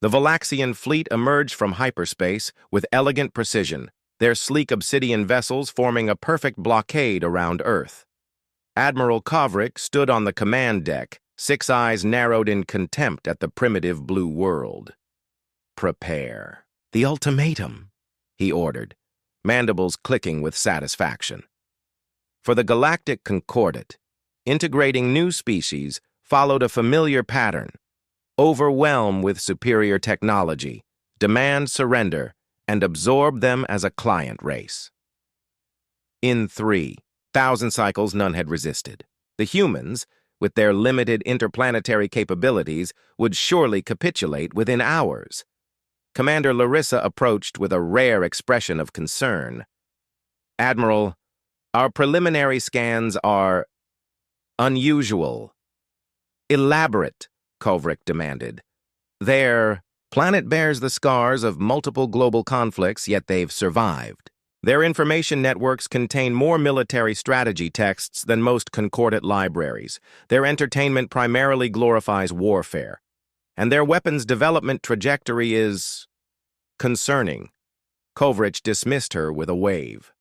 The Valaxian fleet emerged from hyperspace with elegant precision, their sleek obsidian vessels forming a perfect blockade around Earth. Admiral Kovric stood on the command deck, six eyes narrowed in contempt at the primitive blue world. "Prepare. The ultimatum," he ordered, mandibles clicking with satisfaction. For the galactic concordate, integrating new species followed a familiar pattern: overwhelm with superior technology, demand surrender, and absorb them as a client race. In 3,000 cycles, none had resisted. The humans, with their limited interplanetary capabilities, would surely capitulate within hours. Commander Larissa approached with a rare expression of concern. "Admiral, our preliminary scans are unusual." "Elaborate," Kovric demanded. "Their planet bears the scars of multiple global conflicts, yet they've survived. Their information networks contain more military strategy texts than most concordate libraries. Their entertainment primarily glorifies warfare. And their weapons development trajectory is concerning." Kovric dismissed her with a wave.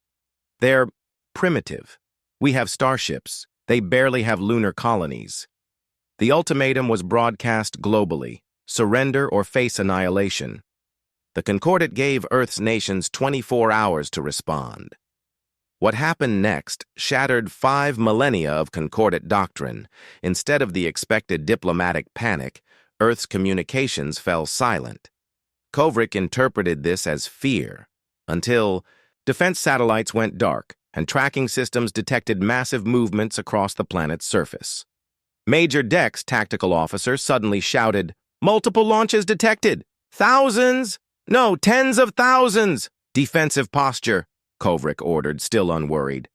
"They're primitive. We have starships. They barely have lunar colonies." The ultimatum was broadcast globally: surrender or face annihilation. The Concordate gave Earth's nations 24 hours to respond. What happened next shattered 5 millennia of Concordate doctrine. Instead of the expected diplomatic panic, Earth's communications fell silent. Kovric interpreted this as fear, until defense satellites went dark and tracking systems detected massive movements across the planet's surface. Major Deck's tactical officer suddenly shouted, "Multiple launches detected! Thousands! No, tens of thousands!" "Defensive posture," Kovric ordered, still unworried.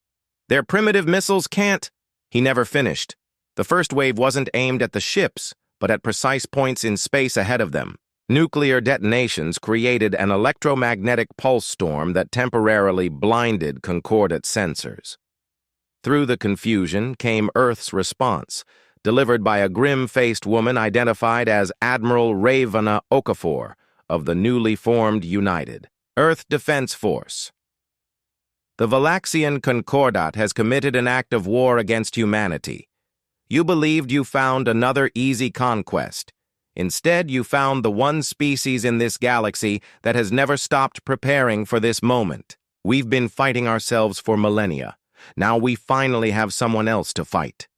"Their primitive missiles can't—" He never finished. The first wave wasn't aimed at the ships, but at precise points in space ahead of them. Nuclear detonations created an electromagnetic pulse storm that temporarily blinded Concordate sensors. Through the confusion came Earth's response, delivered by a grim-faced woman identified as Admiral Ravana Okafor of the newly formed United Earth Defense Force. "The Valaxian Concordat has committed an act of war against humanity. You believed you found another easy conquest. Instead, you found the one species in this galaxy that has never stopped preparing for this moment. We've been fighting ourselves for millennia. Now we finally have someone else to fight."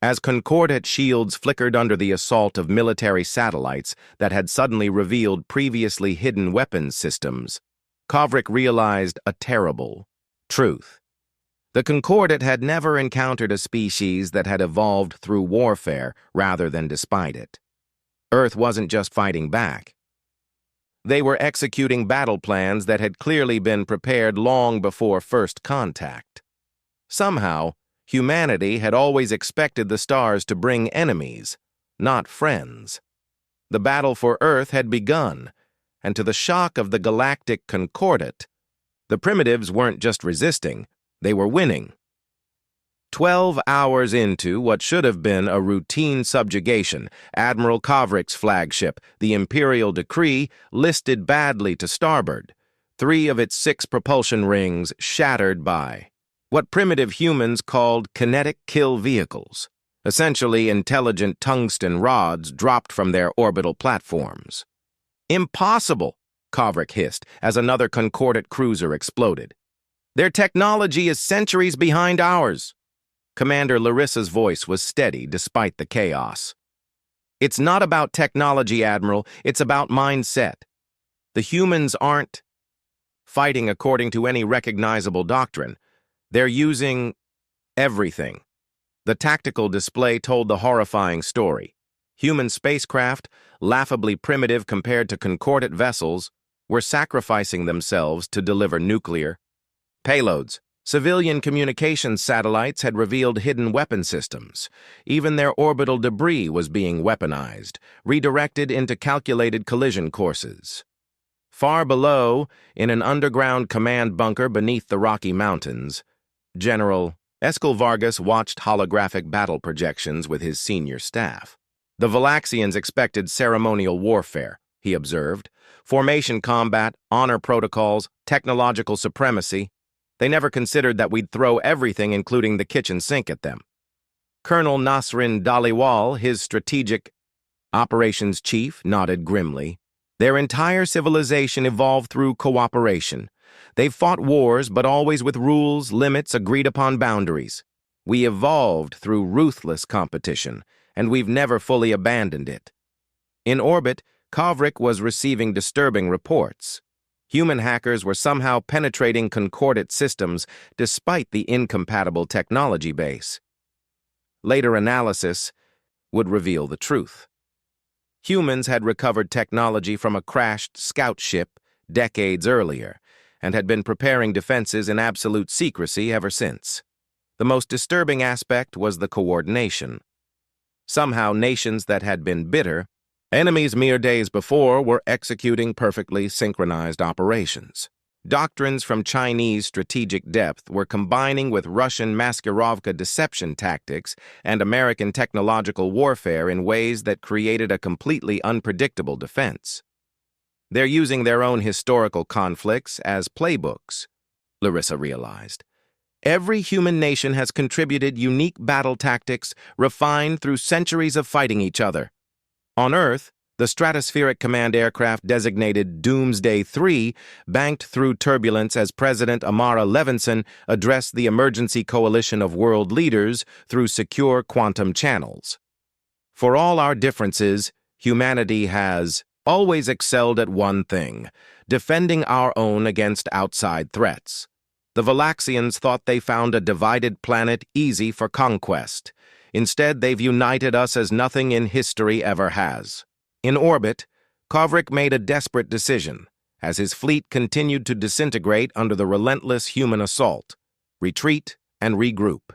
As Concordate shields flickered under the assault of military satellites that had suddenly revealed previously hidden weapons systems, Kovric realized a terrible truth. The Concordate had never encountered a species that had evolved through warfare rather than despite it. Earth wasn't just fighting back. They were executing battle plans that had clearly been prepared long before first contact. Somehow, humanity had always expected the stars to bring enemies, not friends. The battle for Earth had begun, and to the shock of the galactic concordate, the primitives weren't just resisting, they were winning. 12 hours into what should have been a routine subjugation, Admiral Kovric's flagship, the Imperial Decree, listed badly to starboard, 3 of its 6 propulsion rings shattered by what primitive humans called kinetic kill vehicles, essentially intelligent tungsten rods dropped from their orbital platforms. "Impossible," Kovric hissed as another Concordate cruiser exploded. "Their technology is centuries behind ours." Commander Larissa's voice was steady despite the chaos. "It's not about technology, Admiral. It's about mindset. The humans aren't fighting according to any recognizable doctrine. They're using everything." The tactical display told the horrifying story. Human spacecraft, laughably primitive compared to concordate vessels, were sacrificing themselves to deliver nuclear payloads. Civilian communications satellites had revealed hidden weapon systems. Even their orbital debris was being weaponized, redirected into calculated collision courses. Far below, in an underground command bunker beneath the Rocky Mountains, General Eskel Vargas watched holographic battle projections with his senior staff. The Valaxians expected ceremonial warfare, he observed. Formation combat, honor protocols, technological supremacy. They never considered that we'd throw everything, including the kitchen sink, at them. Colonel Nasrin Dhaliwal, his strategic operations chief, nodded grimly. Their entire civilization evolved through cooperation. They've fought wars, but always with rules, limits, agreed-upon boundaries. We evolved through ruthless competition, and we've never fully abandoned it. In orbit, Kovrik was receiving disturbing reports. Human hackers were somehow penetrating concordate systems despite the incompatible technology base. Later analysis would reveal the truth. Humans had recovered technology from a crashed scout ship decades earlier and had been preparing defenses in absolute secrecy ever since. The most disturbing aspect was the coordination. Somehow, nations that had been bitter, enemies mere days before, were executing perfectly synchronized operations. Doctrines from Chinese strategic depth were combining with Russian Maskirovka deception tactics and American technological warfare in ways that created a completely unpredictable defense. They're using their own historical conflicts as playbooks, Larissa realized. Every human nation has contributed unique battle tactics refined through centuries of fighting each other. On Earth, the stratospheric command aircraft designated Doomsday 3 banked through turbulence as President Amara Levinson addressed the emergency coalition of world leaders through secure quantum channels. For all our differences, humanity has always excelled at one thing: defending our own against outside threats. The Valaxians thought they found a divided planet easy for conquest. Instead, they've united us as nothing in history ever has. In orbit, Kovrik made a desperate decision as his fleet continued to disintegrate under the relentless human assault: retreat and regroup.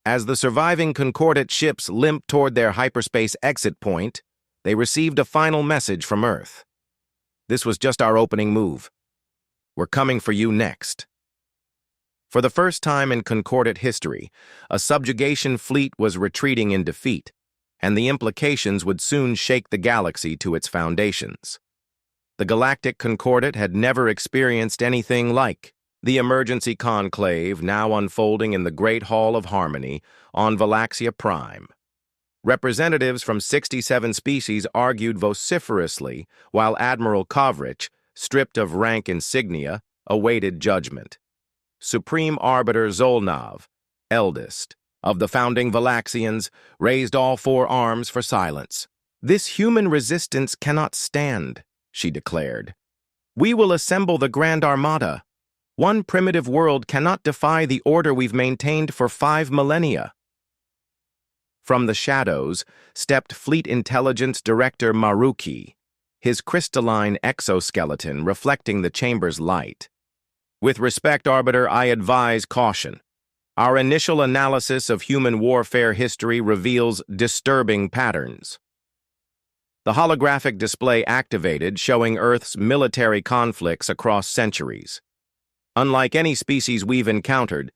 As the surviving concordate ships limped toward their hyperspace exit point, they received a final message from Earth. This was just our opening move. We're coming for you next. For the first time in concordate history, a subjugation fleet was retreating in defeat, and the implications would soon shake the galaxy to its foundations. The Galactic Concordate had never experienced anything like the emergency conclave now unfolding in the Great Hall of Harmony on Valaxia Prime. Representatives from 67 species argued vociferously, while Admiral Kovrik, stripped of rank insignia, awaited judgment. Supreme Arbiter Zolnov, eldest of the founding Valaxians, raised all four arms for silence. "This human resistance cannot stand," she declared. "We will assemble the Grand Armada. One primitive world cannot defy the order we've maintained for 5 millennia." From the shadows stepped Fleet Intelligence Director Maruki, his crystalline exoskeleton reflecting the chamber's light. "With respect, Arbiter, I advise caution. Our initial analysis of human warfare history reveals disturbing patterns." The holographic display activated, showing Earth's military conflicts across centuries. "Unlike any species we've encountered,"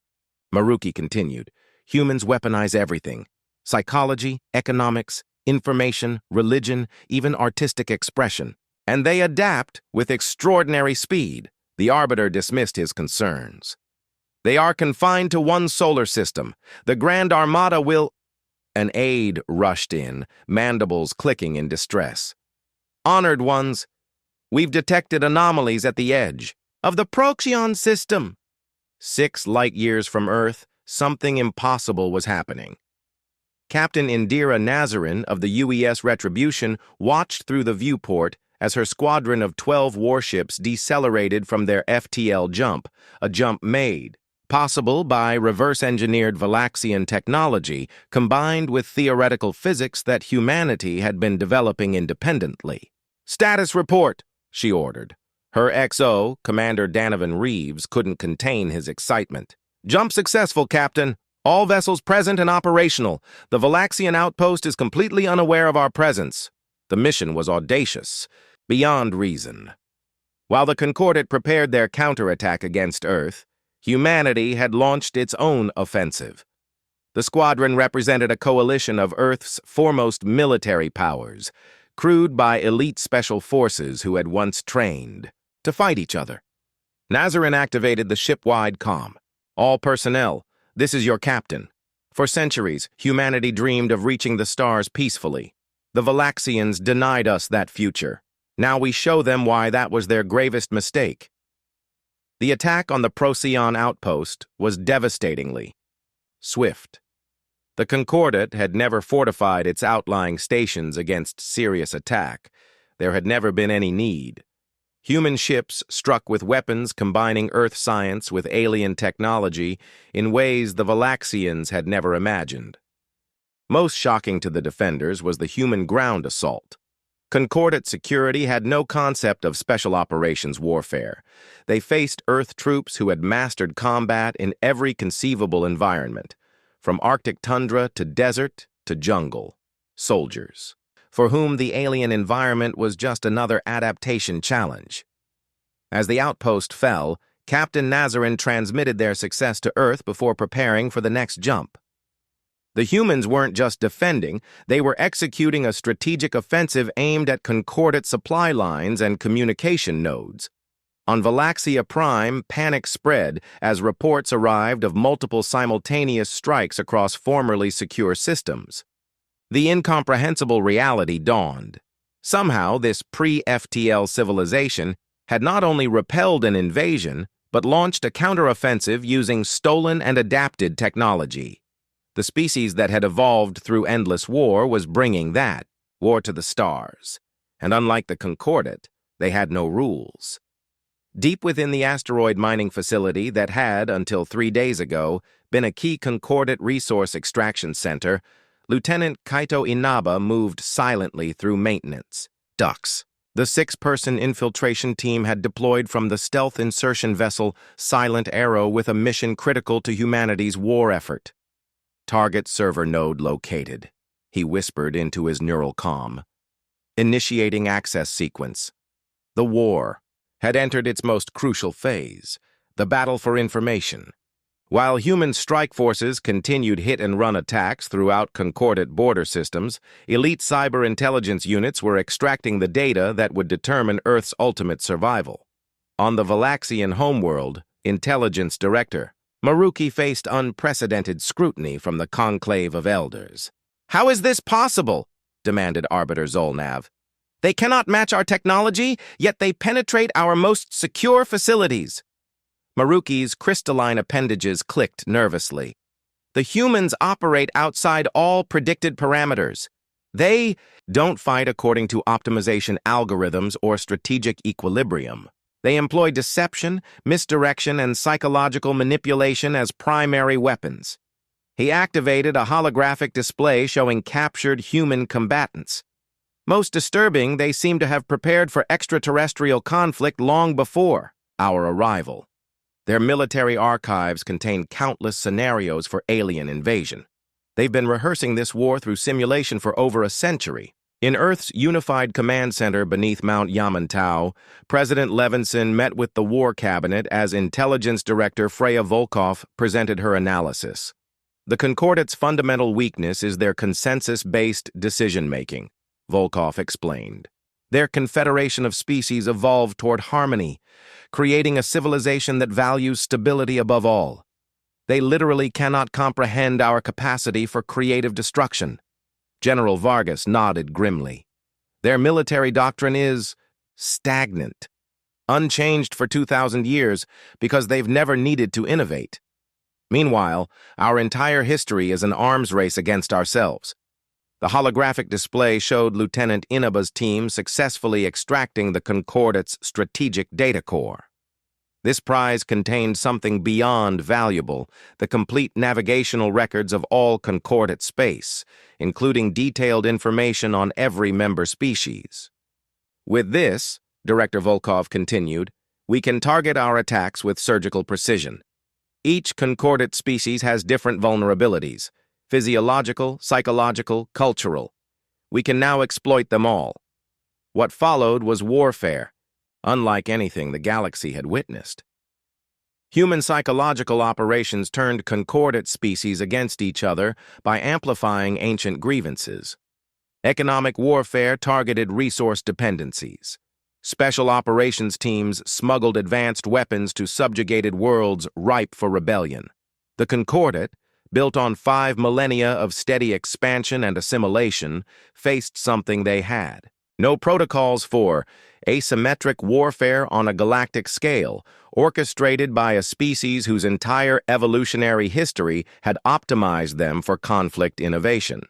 Maruki continued, "humans weaponize everything: psychology, economics, information, religion, even artistic expression. And they adapt with extraordinary speed." The Arbiter dismissed his concerns. "They are confined to one solar system. The Grand Armada will—" An aide rushed in, mandibles clicking in distress. "Honored ones, we've detected anomalies at the edge of the Procyon system." 6 light-years from Earth, something impossible was happening. Captain Indira Nazarin of the UES Retribution watched through the viewport as her squadron of 12 warships decelerated from their FTL jump, a jump made possible by reverse-engineered Valaxian technology combined with theoretical physics that humanity had been developing independently. "Status report," she ordered. Her XO, Commander Danovan Reeves, couldn't contain his excitement. "Jump successful, Captain. All vessels present and operational. The Valaxian outpost is completely unaware of our presence." The mission was audacious, beyond reason. While the Concordate prepared their counterattack against Earth, humanity had launched its own offensive. The squadron represented a coalition of Earth's foremost military powers: crewed by elite special forces who had once trained to fight each other. Nazarin activated the ship-wide comm. All personnel, this is your captain. For centuries, humanity dreamed of reaching the stars peacefully. The Valaxians denied us that future. Now we show them why that was their gravest mistake. The attack on the Procyon outpost was devastatingly swift. The Concordat had never fortified its outlying stations against serious attack. There had never been any need. Human ships struck with weapons combining Earth science with alien technology in ways the Valaxians had never imagined. Most shocking to the defenders was the human ground assault. Concordat security had no concept of special operations warfare. They faced Earth troops who had mastered combat in every conceivable environment, from Arctic tundra to desert to jungle. Soldiers, for whom the alien environment was just another adaptation challenge. As the outpost fell, Captain Nazarin transmitted their success to Earth before preparing for the next jump. The humans weren't just defending, they were executing a strategic offensive aimed at Concordat supply lines and communication nodes. On Valaxia Prime, panic spread as reports arrived of multiple simultaneous strikes across formerly secure systems. The incomprehensible reality dawned. Somehow, this pre-FTL civilization had not only repelled an invasion, but launched a counteroffensive using stolen and adapted technology. The species that had evolved through endless war was bringing that, war to the stars. And unlike the Concordat, they had no rules. Deep within the asteroid mining facility that had, until 3 days ago, been a key Concordat resource extraction center, Lieutenant Kaito Inaba moved silently through maintenance ducts. The 6-person infiltration team had deployed from the stealth insertion vessel Silent Arrow with a mission critical to humanity's war effort. Target server node located, he whispered into his neural comm. Initiating access sequence. The war had entered its most crucial phase, the battle for information. While human strike forces continued hit-and-run attacks throughout Concordat border systems, elite cyber intelligence units were extracting the data that would determine Earth's ultimate survival. On the Valaxian homeworld, Intelligence Director Maruki faced unprecedented scrutiny from the conclave of elders. "How is this possible?" demanded Arbiter Zolnav. "They cannot match our technology, yet they penetrate our most secure facilities." Maruki's crystalline appendages clicked nervously. "The humans operate outside all predicted parameters. They don't fight according to optimization algorithms or strategic equilibrium. They employ deception, misdirection, and psychological manipulation as primary weapons." He activated a holographic display showing captured human combatants. Most disturbing, they seem to have prepared for extraterrestrial conflict long before our arrival. Their military archives contain countless scenarios for alien invasion. They've been rehearsing this war through simulation for over a century. In Earth's unified command center beneath Mount Yamantau, President Levinson met with the War Cabinet as Intelligence Director Freya Volkov presented her analysis. The Concordat's fundamental weakness is their consensus-based decision-making, Volkov explained. Their confederation of species evolved toward harmony, creating a civilization that values stability above all. They literally cannot comprehend our capacity for creative destruction. General Vargas nodded grimly. Their military doctrine is stagnant, unchanged for 2,000 years because they've never needed to innovate. Meanwhile, our entire history is an arms race against ourselves. The holographic display showed Lieutenant Inaba's team successfully extracting the Concordat's strategic data core. This prize contained something beyond valuable, the complete navigational records of all Concordat space, including detailed information on every member species. With this, Director Volkov continued, we can target our attacks with surgical precision. Each Concordat species has different vulnerabilities, physiological, psychological, cultural. We can now exploit them all. What followed was warfare, unlike anything the galaxy had witnessed. Human psychological operations turned Concordat species against each other by amplifying ancient grievances. Economic warfare targeted resource dependencies. Special operations teams smuggled advanced weapons to subjugated worlds ripe for rebellion. The Concordat, built on 5 millennia of steady expansion and assimilation, faced something they had. No protocols for asymmetric warfare on a galactic scale, orchestrated by a species whose entire evolutionary history had optimized them for conflict innovation.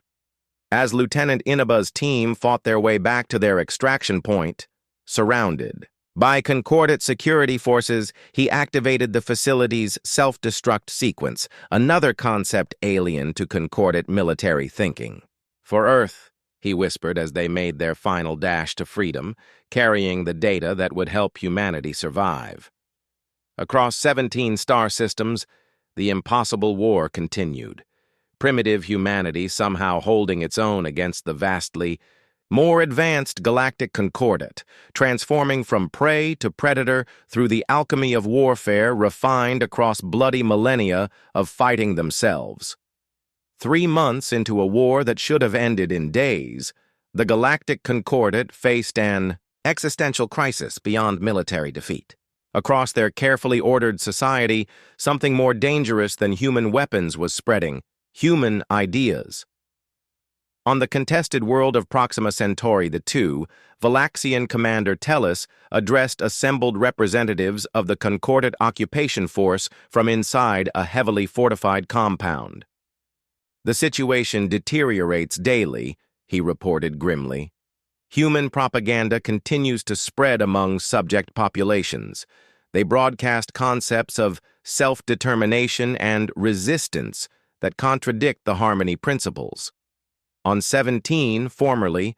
As Lieutenant Inaba's team fought their way back to their extraction point, surrounded by Concordat security forces, he activated the facility's self-destruct sequence, another concept alien to Concordat military thinking. "For Earth," he whispered as they made their final dash to freedom, carrying the data that would help humanity survive. Across 17 star systems, the impossible war continued. Primitive humanity somehow holding its own against the vastly more advanced galactic Concordat, transforming from prey to predator through the alchemy of warfare refined across bloody millennia of fighting themselves. 3 months into a war that should have ended in days, the galactic Concordat faced an existential crisis beyond military defeat. Across their carefully ordered society, something more dangerous than human weapons was spreading: human ideas. On the contested world of Proxima Centauri II, Valaxian Commander Tellus addressed assembled representatives of the Concordat occupation force from inside a heavily fortified compound. "The situation deteriorates daily," he reported grimly. "Human propaganda continues to spread among subject populations. They broadcast concepts of self-determination and resistance that contradict the harmony principles. On 17, formerly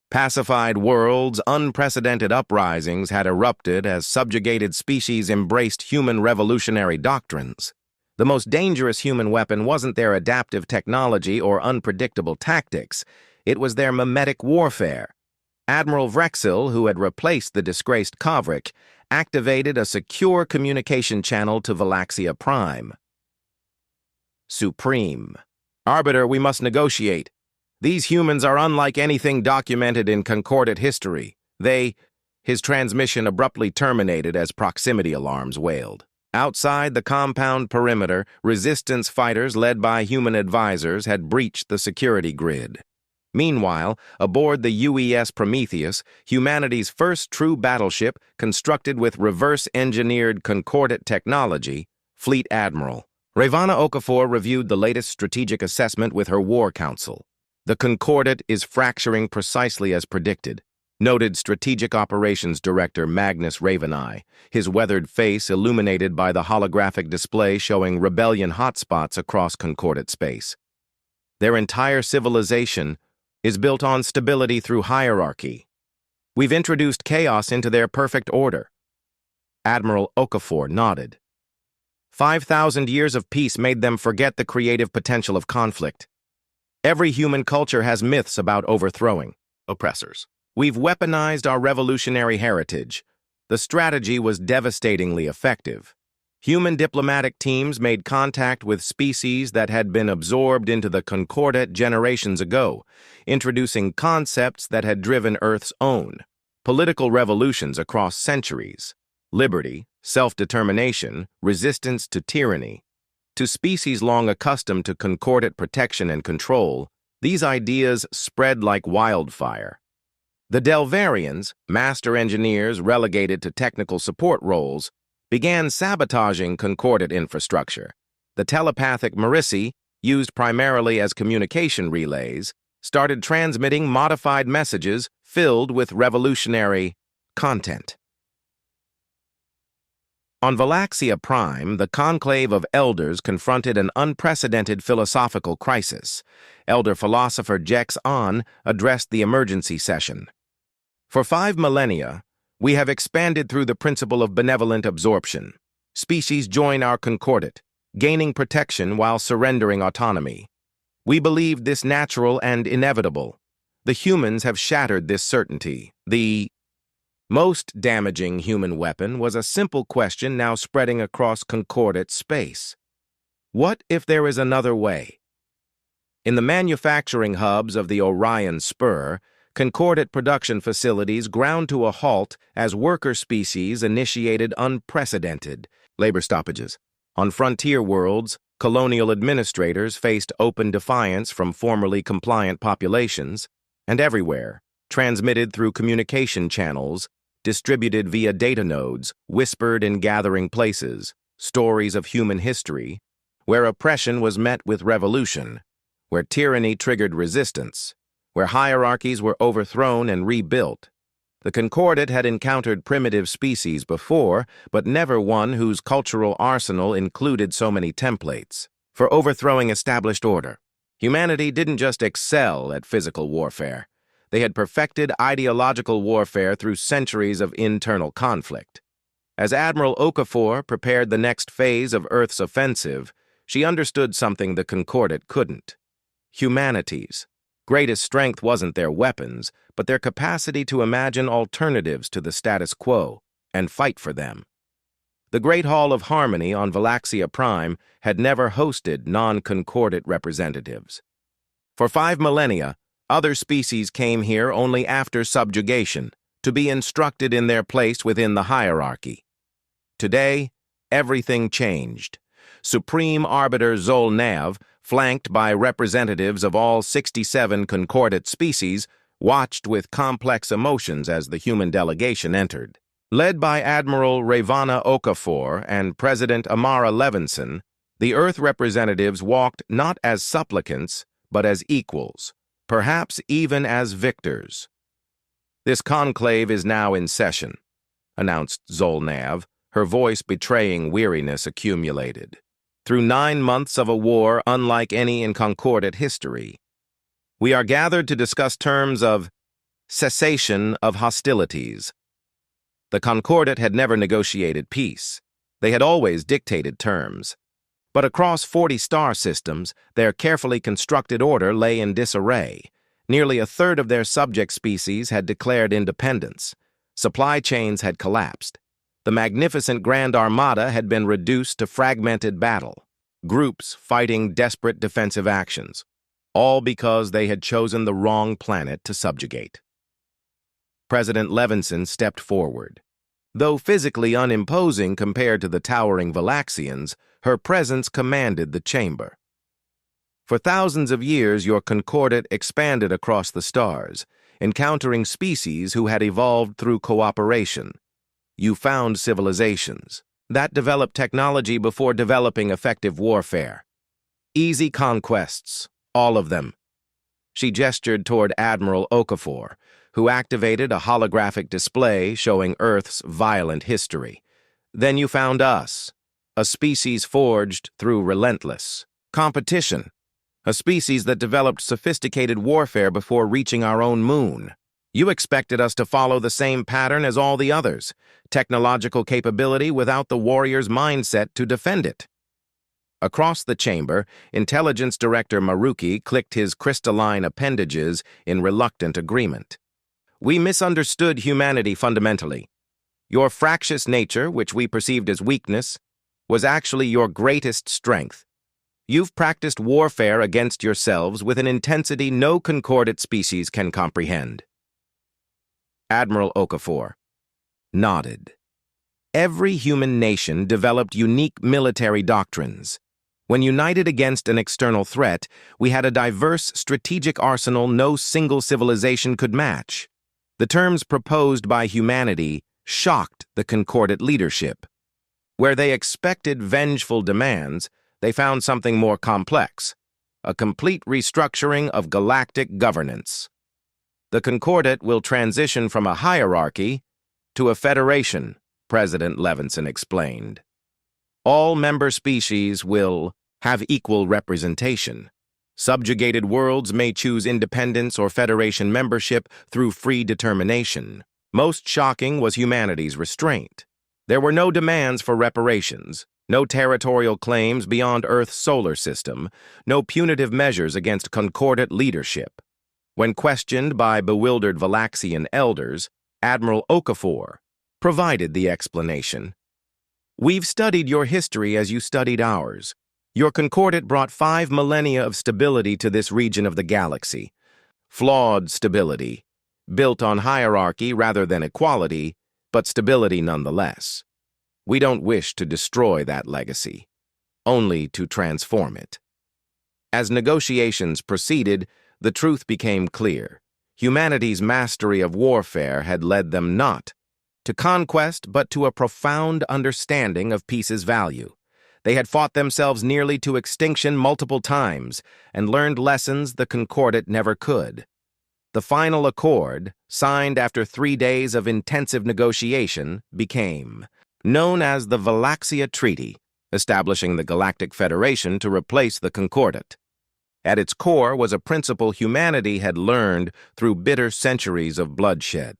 pacified worlds, unprecedented uprisings had erupted as subjugated species embraced human revolutionary doctrines. The most dangerous human weapon wasn't their adaptive technology or unpredictable tactics, it was their mimetic warfare. Admiral Vrexil, who had replaced the disgraced Kovrik, activated a secure communication channel to Valaxia Prime. Supreme. Arbiter, we must negotiate. These humans are unlike anything documented in Concordat history. His transmission abruptly terminated as proximity alarms wailed. Outside the compound perimeter, resistance fighters led by human advisors had breached the security grid. Meanwhile, aboard the UES Prometheus, humanity's first true battleship constructed with reverse-engineered Concordat technology, Fleet Admiral Ravana Okafor reviewed the latest strategic assessment with her War Council. "The Concordat is fracturing precisely as predicted," noted Strategic Operations Director Magnus Raveneye, his weathered face illuminated by the holographic display showing rebellion hotspots across Concordat space. "Their entire civilization is built on stability through hierarchy. We've introduced chaos into their perfect order." Admiral Okafor nodded. 5,000 years of peace made them forget the creative potential of conflict. Every human culture has myths about overthrowing oppressors. We've weaponized our revolutionary heritage. The strategy was devastatingly effective. Human diplomatic teams made contact with species that had been absorbed into the Concordat generations ago, introducing concepts that had driven Earth's own political revolutions across centuries: liberty, self-determination, resistance to tyranny. To species long accustomed to Concordat protection and control, these ideas spread like wildfire. The Delvarians, master engineers relegated to technical support roles, began sabotaging Concordat infrastructure. The telepathic Marissi, used primarily as communication relays, started transmitting modified messages filled with revolutionary content. On Valaxia Prime, the conclave of elders confronted an unprecedented philosophical crisis. Elder philosopher Jex An addressed the emergency session. "For 5 millennia, we have expanded through the principle of benevolent absorption. Species join our Concordat, gaining protection while surrendering autonomy. We believed this natural and inevitable. The humans have shattered this certainty. The most damaging human weapon was a simple question now spreading across Concordat space. What if there is another way? In the manufacturing hubs of the Orion Spur, concordate production facilities ground to a halt as worker species initiated unprecedented labor stoppages. On frontier worlds, colonial administrators faced open defiance from formerly compliant populations, and everywhere, transmitted through communication channels, distributed via data nodes, whispered in gathering places, stories of human history, where oppression was met with revolution, where tyranny triggered resistance, where hierarchies were overthrown and rebuilt. The concordate had encountered primitive species before, but never one whose cultural arsenal included so many templates for overthrowing established order. Humanity didn't just excel at physical warfare. They had perfected ideological warfare through centuries of internal conflict. As Admiral Okafor prepared the next phase of Earth's offensive, she understood something the concordate couldn't. Humanity's greatest strength wasn't their weapons, but their capacity to imagine alternatives to the status quo and fight for them. The Great Hall of Harmony on Valaxia Prime had never hosted non-concordate representatives. For 5 millennia, other species came here only after subjugation, to be instructed in their place within the hierarchy. Today, everything changed. Supreme Arbiter Zolnav, flanked by representatives of all 67 concordate species, watched with complex emotions as the human delegation entered. Led by Admiral Ravana Okafor and President Amara Levinson, the Earth representatives walked not as supplicants, but as equals, perhaps even as victors. "This conclave is now in session," announced Zolnav, her voice betraying weariness accumulated. "Through 9 months of a war unlike any in concordate history, we are gathered to discuss terms of cessation of hostilities." The concordate had never negotiated peace. They had always dictated terms. But across 40 star systems, their carefully constructed order lay in disarray. Nearly a third of their subject species had declared independence. Supply chains had collapsed. The magnificent Grand Armada had been reduced to fragmented battle, groups fighting desperate defensive actions, all because they had chosen the wrong planet to subjugate. President Levinson stepped forward. Though physically unimposing compared to the towering Valaxians, her presence commanded the chamber. "For thousands of years, your concordate expanded across the stars, encountering species who had evolved through cooperation. You found civilizations that developed technology before developing effective warfare. Easy conquests, all of them." She gestured toward Admiral Okafor, who activated a holographic display showing Earth's violent history. "Then you found us, a species forged through relentless competition, a species that developed sophisticated warfare before reaching our own moon. You expected us to follow the same pattern as all the others, technological capability without the warrior's mindset to defend it." Across the chamber, Intelligence Director Maruki clicked his crystalline appendages in reluctant agreement. "We misunderstood humanity fundamentally. Your fractious nature, which we perceived as weakness, was actually your greatest strength. You've practiced warfare against yourselves with an intensity no concordate species can comprehend." Admiral Okafor nodded. Every human nation developed unique military doctrines. When united against an external threat, we had a diverse strategic arsenal no single civilization could match. The terms proposed by humanity shocked the concordate leadership. Where they expected vengeful demands, they found something more complex, a complete restructuring of galactic governance. "The concordate will transition from a hierarchy to a federation," President Levinson explained. "All member species will have equal representation. Subjugated worlds may choose independence or federation membership through free determination. Most shocking was humanity's restraint. There were no demands for reparations, no territorial claims beyond Earth's solar system, no punitive measures against concordate leadership. When questioned by bewildered Valaxian elders, Admiral Okafor provided the explanation. "We've studied your history as you studied ours. Your Concordat brought 5 millennia of stability to this region of the galaxy. Flawed stability, built on hierarchy rather than equality, but stability nonetheless. We don't wish to destroy that legacy, only to transform it. As negotiations proceeded, the truth became clear. Humanity's mastery of warfare had led them not to conquest, but to a profound understanding of peace's value. They had fought themselves nearly to extinction multiple times and learned lessons the Concordat never could. The final accord, signed after 3 days of intensive negotiation, became known as the Valaxia Treaty, establishing the Galactic Federation to replace the Concordat. At its core was a principle humanity had learned through bitter centuries of bloodshed.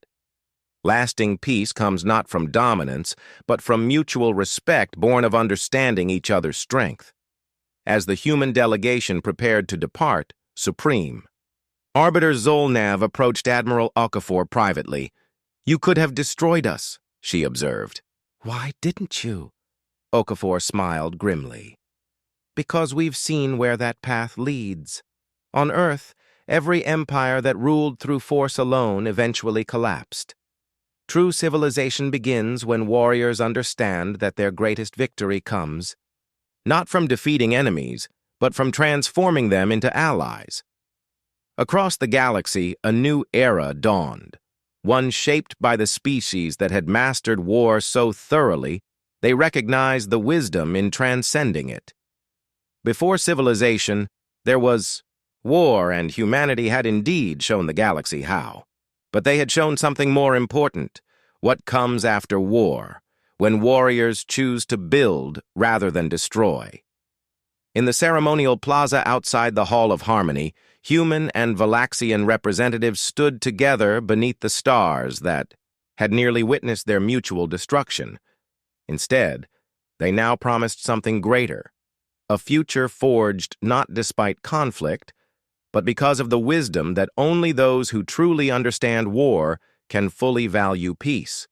Lasting peace comes not from dominance, but from mutual respect born of understanding each other's strength. As the human delegation prepared to depart, supreme, Arbiter Zolnav approached Admiral Okafor privately. "You could have destroyed us," she observed. "Why didn't you?" Okafor smiled grimly. "Because we've seen where that path leads. On Earth, every empire that ruled through force alone eventually collapsed. True civilization begins when warriors understand that their greatest victory comes not from defeating enemies, but from transforming them into allies." Across the galaxy, a new era dawned, one shaped by the species that had mastered war so thoroughly they recognized the wisdom in transcending it. Before civilization, there was war, and humanity had indeed shown the galaxy how. But they had shown something more important, what comes after war, when warriors choose to build rather than destroy. In the ceremonial plaza outside the Hall of Harmony, human and Valaxian representatives stood together beneath the stars that had nearly witnessed their mutual destruction. Instead, they now promised something greater, a future forged not despite conflict, but because of the wisdom that only those who truly understand war can fully value peace.